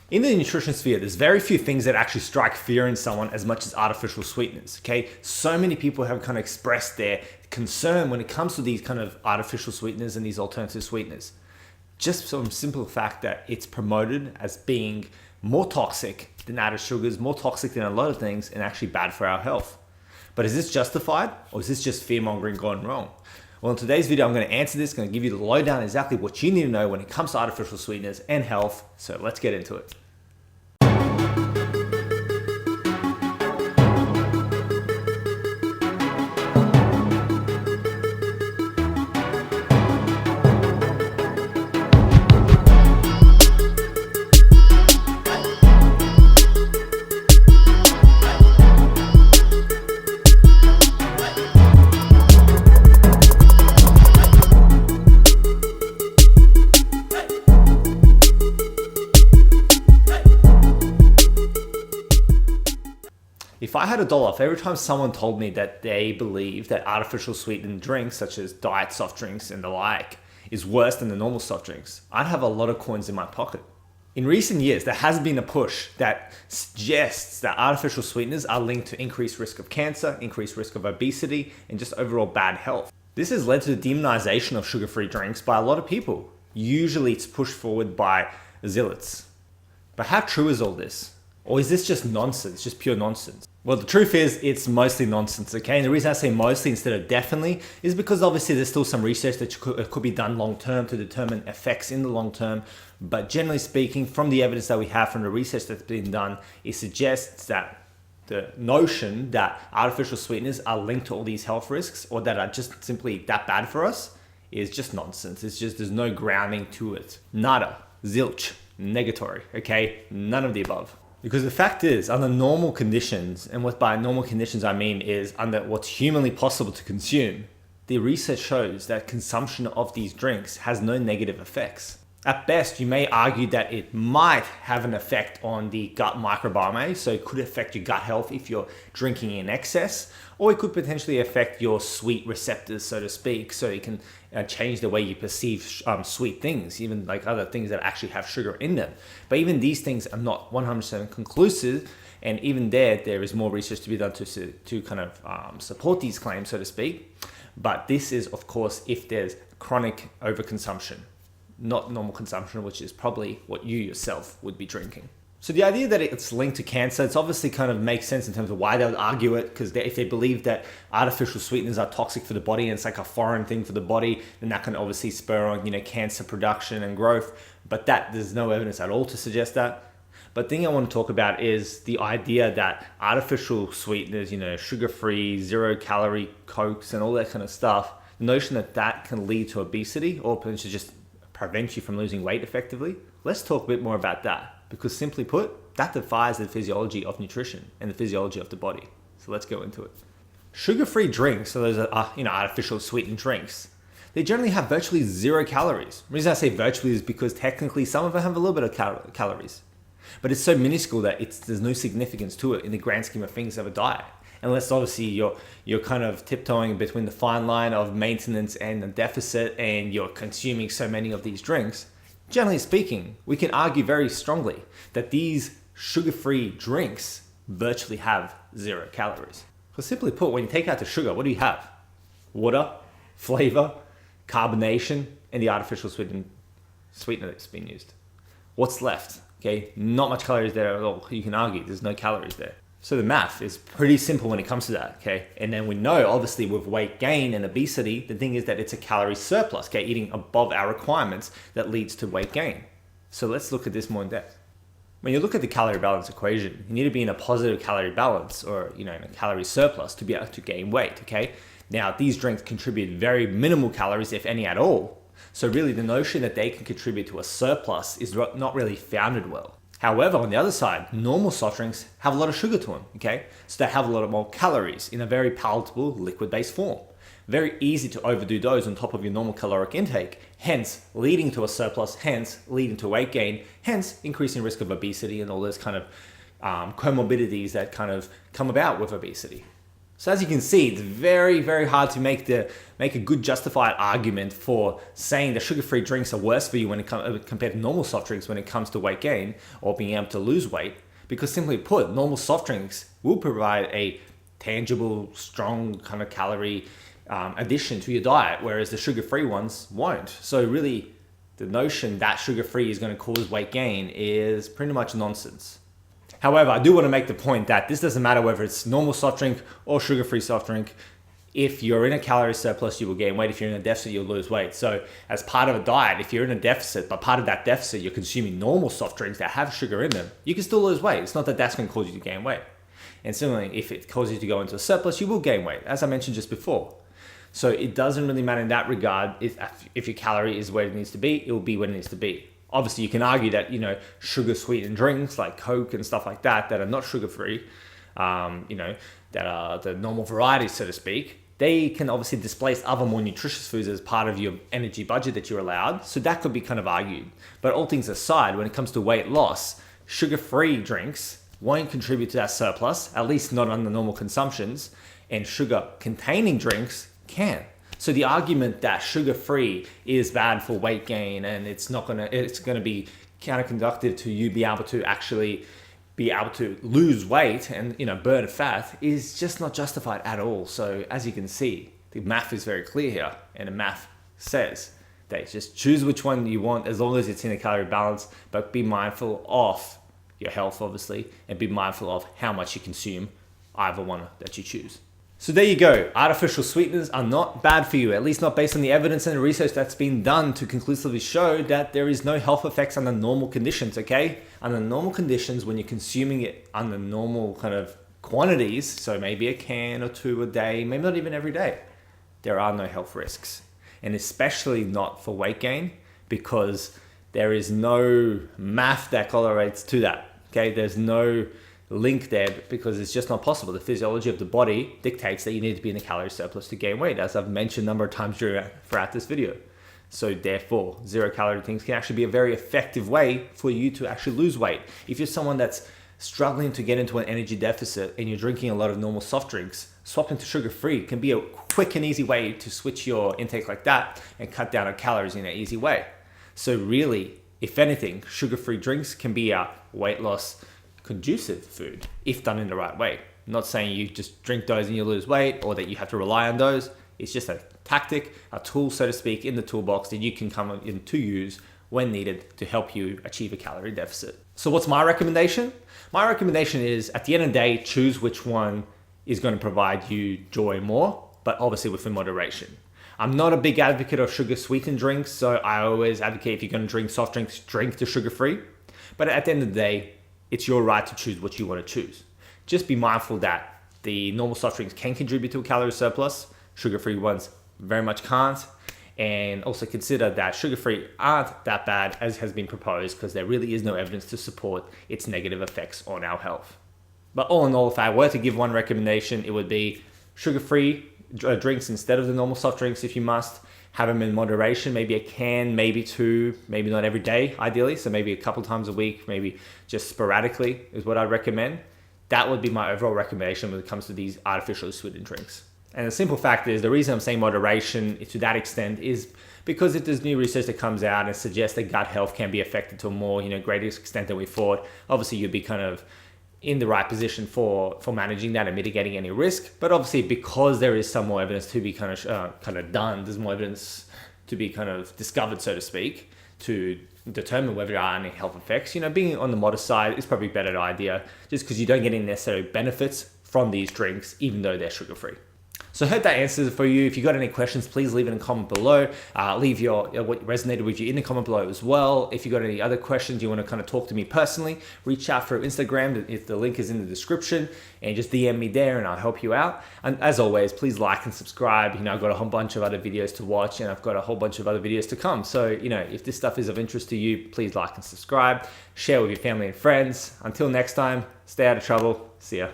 In the nutrition sphere, there's very few things that actually strike fear in someone as much as artificial sweeteners, okay? So many people have kind of expressed their concern when it comes to these kind of artificial sweeteners and these alternative sweeteners. Just from simple fact that it's promoted as being more toxic than added sugars, more toxic than a lot of things, and actually bad for our health. But is this justified, or is this just fear-mongering gone wrong? Well, in today's video, I'm going to answer this, going to give you the lowdown exactly what you need to know when it comes to artificial sweeteners and health. So let's get into it. If I had $1 for every time someone told me that they believe that artificial sweetened drinks, such as diet soft drinks and the like, is worse than the normal soft drinks, I'd have a lot of coins in my pocket. In recent years, there has been a push that suggests that artificial sweeteners are linked to increased risk of cancer, increased risk of obesity, and just overall bad health. This has led to the demonization of sugar-free drinks by a lot of people. Usually it's pushed forward by zealots. But how true is all this? Or is this just nonsense, just pure nonsense? Well, the truth is it's mostly nonsense, okay? And the reason I say mostly instead of definitely is because obviously there's still some research that could be done long-term to determine effects in the long term. But generally speaking, from the evidence that we have from the research that's been done, it suggests that the notion that artificial sweeteners are linked to all these health risks or that are just simply that bad for us is just nonsense. It's just, there's no grounding to it. Nada, zilch, negatory, okay? None of the above. Because the fact is, under normal conditions, and what by normal conditions I mean is under what's humanly possible to consume, the research shows that consumption of these drinks has no negative effects. At best, you may argue that it might have an effect on the gut microbiome, so it could affect your gut health if you're drinking in excess, or it could potentially affect your sweet receptors, so to speak, so it can change the way you perceive sweet things, even like other things that actually have sugar in them. But even these things are not 100% conclusive, and even there is more research to be done to kind of support these claims, so to speak. But this is, of course, if there's chronic overconsumption, not normal consumption, which is probably what you yourself would be drinking. So the idea that it's linked to cancer, it's obviously kind of makes sense in terms of why they would argue it, because if they believe that artificial sweeteners are toxic for the body and it's like a foreign thing for the body, then that can obviously spur on, cancer production and growth. But there's no evidence at all to suggest that. But the thing I want to talk about is the idea that artificial sweeteners, sugar-free, zero-calorie Cokes and all that kind of stuff, the notion that can lead to obesity or potentially just prevent you from losing weight effectively. Let's talk a bit more about that, because simply put, that defies the physiology of nutrition and the physiology of the body. So let's go into it. Sugar-free drinks, so those are artificial sweetened drinks, they generally have virtually 0 calories. The reason I say virtually is because technically some of them have a little bit of calories, but it's so minuscule that there's no significance to it in the grand scheme of things of a diet. Unless obviously you're kind of tiptoeing between the fine line of maintenance and the deficit, and you're consuming so many of these drinks. Generally speaking, we can argue very strongly that these sugar-free drinks virtually have 0 calories. So simply put, when you take out the sugar, what do you have? Water, flavor, carbonation, and the artificial sweetener that's been used. What's left? Okay, not much calories there at all. You can argue there's no calories there. So the math is pretty simple when it comes to that, okay? And then we know, obviously, with weight gain and obesity, the thing is that it's a calorie surplus, okay? Eating above our requirements that leads to weight gain. So let's look at this more in depth. When you look at the calorie balance equation, you need to be in a positive calorie balance or, in a calorie surplus to be able to gain weight, okay? Now, these drinks contribute very minimal calories, if any at all. So really, the notion that they can contribute to a surplus is not really founded well. However, on the other side, normal soft drinks have a lot of sugar to them, okay? So they have a lot more calories in a very palatable liquid-based form. Very easy to overdo those on top of your normal caloric intake, hence leading to a surplus, hence leading to weight gain, hence increasing risk of obesity and all those kind of comorbidities that kind of come about with obesity. So as you can see, it's very, very hard to make a good justified argument for saying that sugar-free drinks are worse for you when it compared to normal soft drinks when it comes to weight gain or being able to lose weight. Because simply put, normal soft drinks will provide a tangible, strong kind of calorie addition to your diet, whereas the sugar-free ones won't. So really, the notion that sugar-free is going to cause weight gain is pretty much nonsense. However, I do want to make the point that this doesn't matter whether it's normal soft drink or sugar-free soft drink. If you're in a calorie surplus, you will gain weight. If you're in a deficit, you'll lose weight. So as part of a diet, if you're in a deficit, but part of that deficit, you're consuming normal soft drinks that have sugar in them, you can still lose weight. It's not that that's going to cause you to gain weight. And similarly, if it causes you to go into a surplus, you will gain weight, as I mentioned just before. So it doesn't really matter in that regard. If your calorie is where it needs to be, it will be where it needs to be. Obviously, you can argue that, sugar sweetened drinks like Coke and stuff like that are not sugar free, that are the normal varieties, so to speak, they can obviously displace other more nutritious foods as part of your energy budget that you're allowed. So that could be kind of argued. But all things aside, when it comes to weight loss, sugar-free drinks won't contribute to that surplus, at least not on the normal consumptions, and sugar-containing drinks can. So the argument that sugar-free is bad for weight gain and it's going to be counterproductive to you be able to actually be able to lose weight and burn fat is just not justified at all. So as you can see, the math is very clear here, and the math says that just choose which one you want as long as it's in a calorie balance, but be mindful of your health, obviously, and be mindful of how much you consume either one that you choose. So there you go. Artificial sweeteners are not bad for you, at least not based on the evidence and the research that's been done to conclusively show that there is no health effects under normal conditions, okay? Under normal conditions, when you're consuming it under normal kind of quantities, so maybe a can or two a day, maybe not even every day, there are no health risks. And especially not for weight gain, because there is no math that correlates to that, okay? There's no link there because it's just not possible. The physiology of the body dictates that you need to be in a calorie surplus to gain weight, as I've mentioned a number of times throughout this video. So therefore, 0 calorie things can actually be a very effective way for you to actually lose weight. If you're someone that's struggling to get into an energy deficit and you're drinking a lot of normal soft drinks, swapping to sugar-free can be a quick and easy way to switch your intake like that and cut down on calories in an easy way. So really, if anything, sugar-free drinks can be a weight loss conducive food if done in the right way. I'm not saying you just drink those and you lose weight or that you have to rely on those. It's just a tactic, a tool, so to speak, in the toolbox that you can come in to use when needed to help you achieve a calorie deficit. So what's my recommendation? My recommendation is, at the end of the day, choose which one is going to provide you joy more, but obviously within moderation. I'm not a big advocate of sugar sweetened drinks, so I always advocate if you're going to drink soft drinks, drink the sugar-free. But at the end of the day, it's your right to choose what you want to choose. Just be mindful that the normal soft drinks can contribute to a calorie surplus. Sugar-free ones very much can't. And also consider that sugar-free aren't that bad as has been proposed, because there really is no evidence to support its negative effects on our health. But all in all, if I were to give one recommendation, it would be sugar-free drinks instead of the normal soft drinks if you must. Have them in moderation, maybe a can, maybe two, maybe not every day, ideally. So maybe a couple times a week, maybe just sporadically is what I'd recommend. That would be my overall recommendation when it comes to these artificially sweetened drinks. And the simple fact is, the reason I'm saying moderation to that extent is because if there's new research that comes out and suggests that gut health can be affected to a more, greater extent than we thought, obviously you'd be kind of in the right position for managing that and mitigating any risk. But obviously, because there is some more evidence to be kind of done, there's more evidence to be kind of discovered, so to speak, to determine whether there are any health effects. Being on the modest side is probably a better idea, just because you don't get any necessary benefits from these drinks, even though they're sugar-free. So I hope that answers it for you. If you've got any questions, please leave it in a comment below. Leave what resonated with you in the comment below as well. If you've got any other questions, you want to kind of talk to me personally, reach out through Instagram. If the link is in the description, and just DM me there and I'll help you out. And as always, please like and subscribe. I've got a whole bunch of other videos to watch, and I've got a whole bunch of other videos to come. So, if this stuff is of interest to you, please like and subscribe. Share with your family and friends. Until next time, stay out of trouble. See ya.